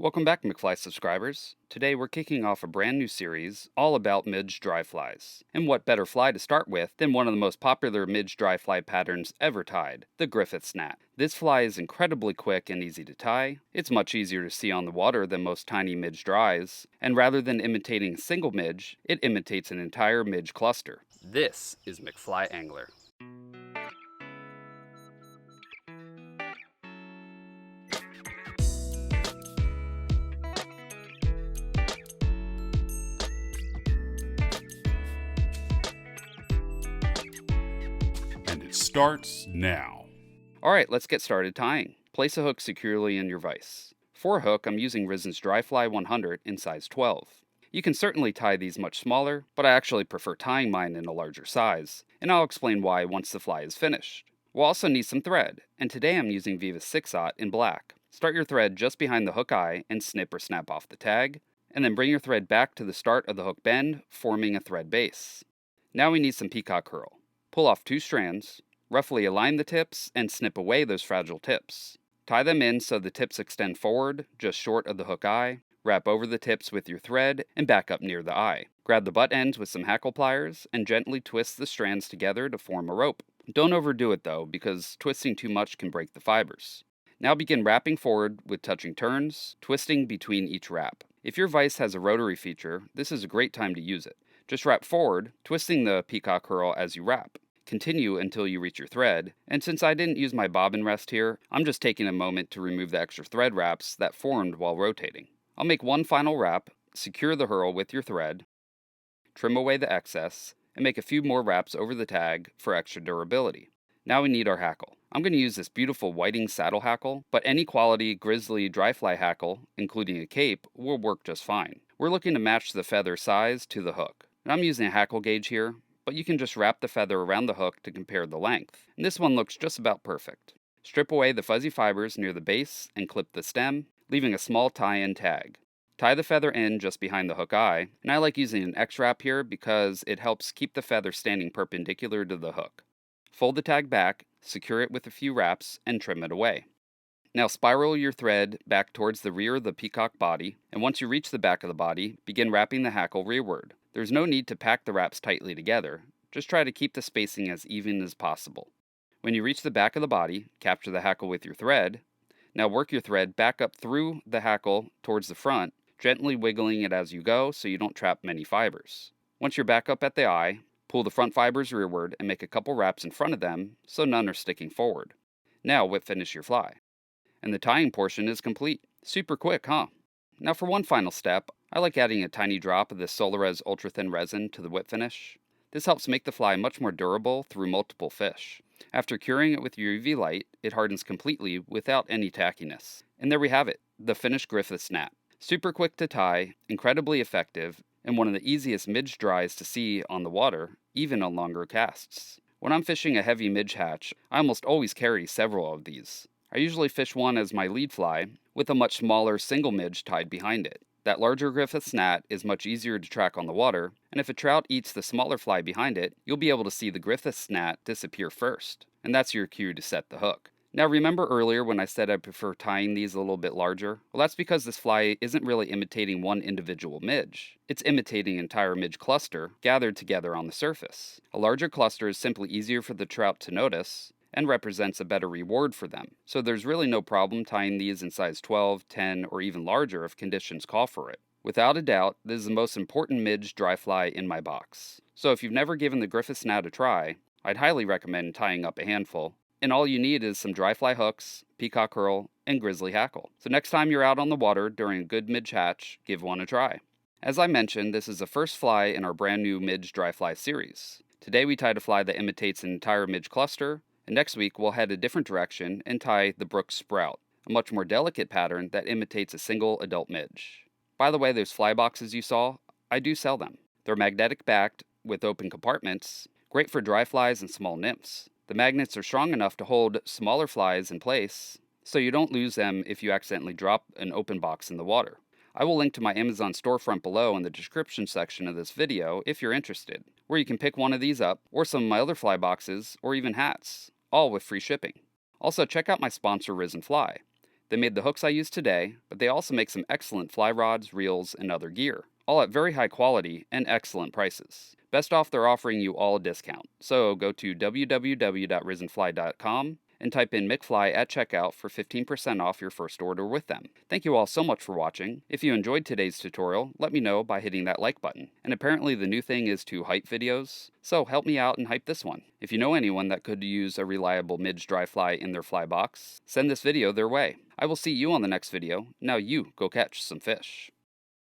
Welcome back, McFly subscribers. Today we're kicking off a brand new series all about Midge Dry Flies. And what better fly to start with than one of the most popular Midge Dry Fly patterns ever tied, the Griffith Gnat. This fly is incredibly quick and easy to tie. It's much easier to see on the water than most tiny midge dries, and rather than imitating a single midge, it imitates an entire midge cluster. This is McFly Angler. Starts now. Alright, let's get started tying. Place a hook securely in your vise. For a hook, I'm using Risen's Dry Fly 100 in size 12. You can certainly tie these much smaller, but I actually prefer tying mine in a larger size, and I'll explain why once the fly is finished. We'll also need some thread, and today I'm using Viva 6/0 in black. Start your thread just behind the hook eye and snip or snap off the tag, and then bring your thread back to the start of the hook bend, forming a thread base. Now we need some peacock herl. Pull off 2 strands, roughly align the tips, and snip away those fragile tips. Tie them in so the tips extend forward, just short of the hook eye. Wrap over the tips with your thread and back up near the eye. Grab the butt ends with some hackle pliers and gently twist the strands together to form a rope. Don't overdo it though, because twisting too much can break the fibers. Now begin wrapping forward with touching turns, twisting between each wrap. If your vise has a rotary feature, this is a great time to use it. Just wrap forward, twisting the peacock herl as you wrap. Continue until you reach your thread, and since I didn't use my bobbin rest here, I'm just taking a moment to remove the extra thread wraps that formed while rotating. I'll make one final wrap, secure the herl with your thread, trim away the excess, and make a few more wraps over the tag for extra durability. Now we need our hackle. I'm going to use this beautiful whiting saddle hackle, but any quality grizzly dry fly hackle, including a cape, will work just fine. We're looking to match the feather size to the hook. And I'm using a hackle gauge here, but you can just wrap the feather around the hook to compare the length, and this one looks just about perfect. Strip away the fuzzy fibers near the base and clip the stem, leaving a small tie-in tag. Tie the feather in just behind the hook eye, and I like using an X-wrap here because it helps keep the feather standing perpendicular to the hook. Fold the tag back, secure it with a few wraps, and trim it away. Now spiral your thread back towards the rear of the peacock body, and once you reach the back of the body, begin wrapping the hackle rearward. There's no need to pack the wraps tightly together, just try to keep the spacing as even as possible. When you reach the back of the body, capture the hackle with your thread. Now work your thread back up through the hackle towards the front, gently wiggling it as you go so you don't trap many fibers. Once you're back up at the eye, pull the front fibers rearward and make a couple wraps in front of them so none are sticking forward. Now whip finish your fly. And the tying portion is complete. Super quick, huh? Now for one final step, I like adding a tiny drop of this Solares ultra thin resin to the whip finish. This helps make the fly much more durable through multiple fish. After curing it with UV light, it hardens completely without any tackiness. And there we have it, the finished Griffith Gnat. Super quick to tie, incredibly effective, and one of the easiest midge dries to see on the water, even on longer casts. When I'm fishing a heavy midge hatch, I almost always carry several of these. I usually fish one as my lead fly, with a much smaller single midge tied behind it. That larger Griffith Gnat is much easier to track on the water, and if a trout eats the smaller fly behind it, you'll be able to see the Griffith Gnat disappear first, and that's your cue to set the hook. Now remember earlier when I said I prefer tying these a little bit larger? Well, that's because this fly isn't really imitating one individual midge. It's imitating an entire midge cluster gathered together on the surface. A larger cluster is simply easier for the trout to notice, and represents a better reward for them. So there's really no problem tying these in size 12, 10, or even larger if conditions call for it. Without a doubt, this is the most important midge dry fly in my box. So if you've never given the Griffith Gnat a try, I'd highly recommend tying up a handful. And all you need is some dry fly hooks, peacock herl, and grizzly hackle. So next time you're out on the water during a good midge hatch, give one a try. As I mentioned, this is the first fly in our brand new Midge Dry Fly Series. Today we tied a fly that imitates an entire midge cluster, and next week we'll head a different direction and tie the Brook Sprout, a much more delicate pattern that imitates a single adult midge. By the way, those fly boxes you saw, I do sell them. They're magnetic backed with open compartments, great for dry flies and small nymphs. The magnets are strong enough to hold smaller flies in place, so you don't lose them if you accidentally drop an open box in the water. I will link to my Amazon storefront below in the description section of this video if you're interested, where you can pick one of these up, or some of my other fly boxes, or even hats, all with free shipping. Also, check out my sponsor Risen Fly. They made the hooks I use today, but they also make some excellent fly rods, reels, and other gear, all at very high quality and excellent prices. Best off, they're offering you all a discount, so go to www.risenfly.com and type in McFly at checkout for 15% off your first order with them. Thank you all so much for watching. If you enjoyed today's tutorial, let me know by hitting that like button. And apparently the new thing is to hype videos, so help me out and hype this one. If you know anyone that could use a reliable Midge Dry Fly in their fly box, send this video their way. I will see you on the next video. Now you go catch some fish.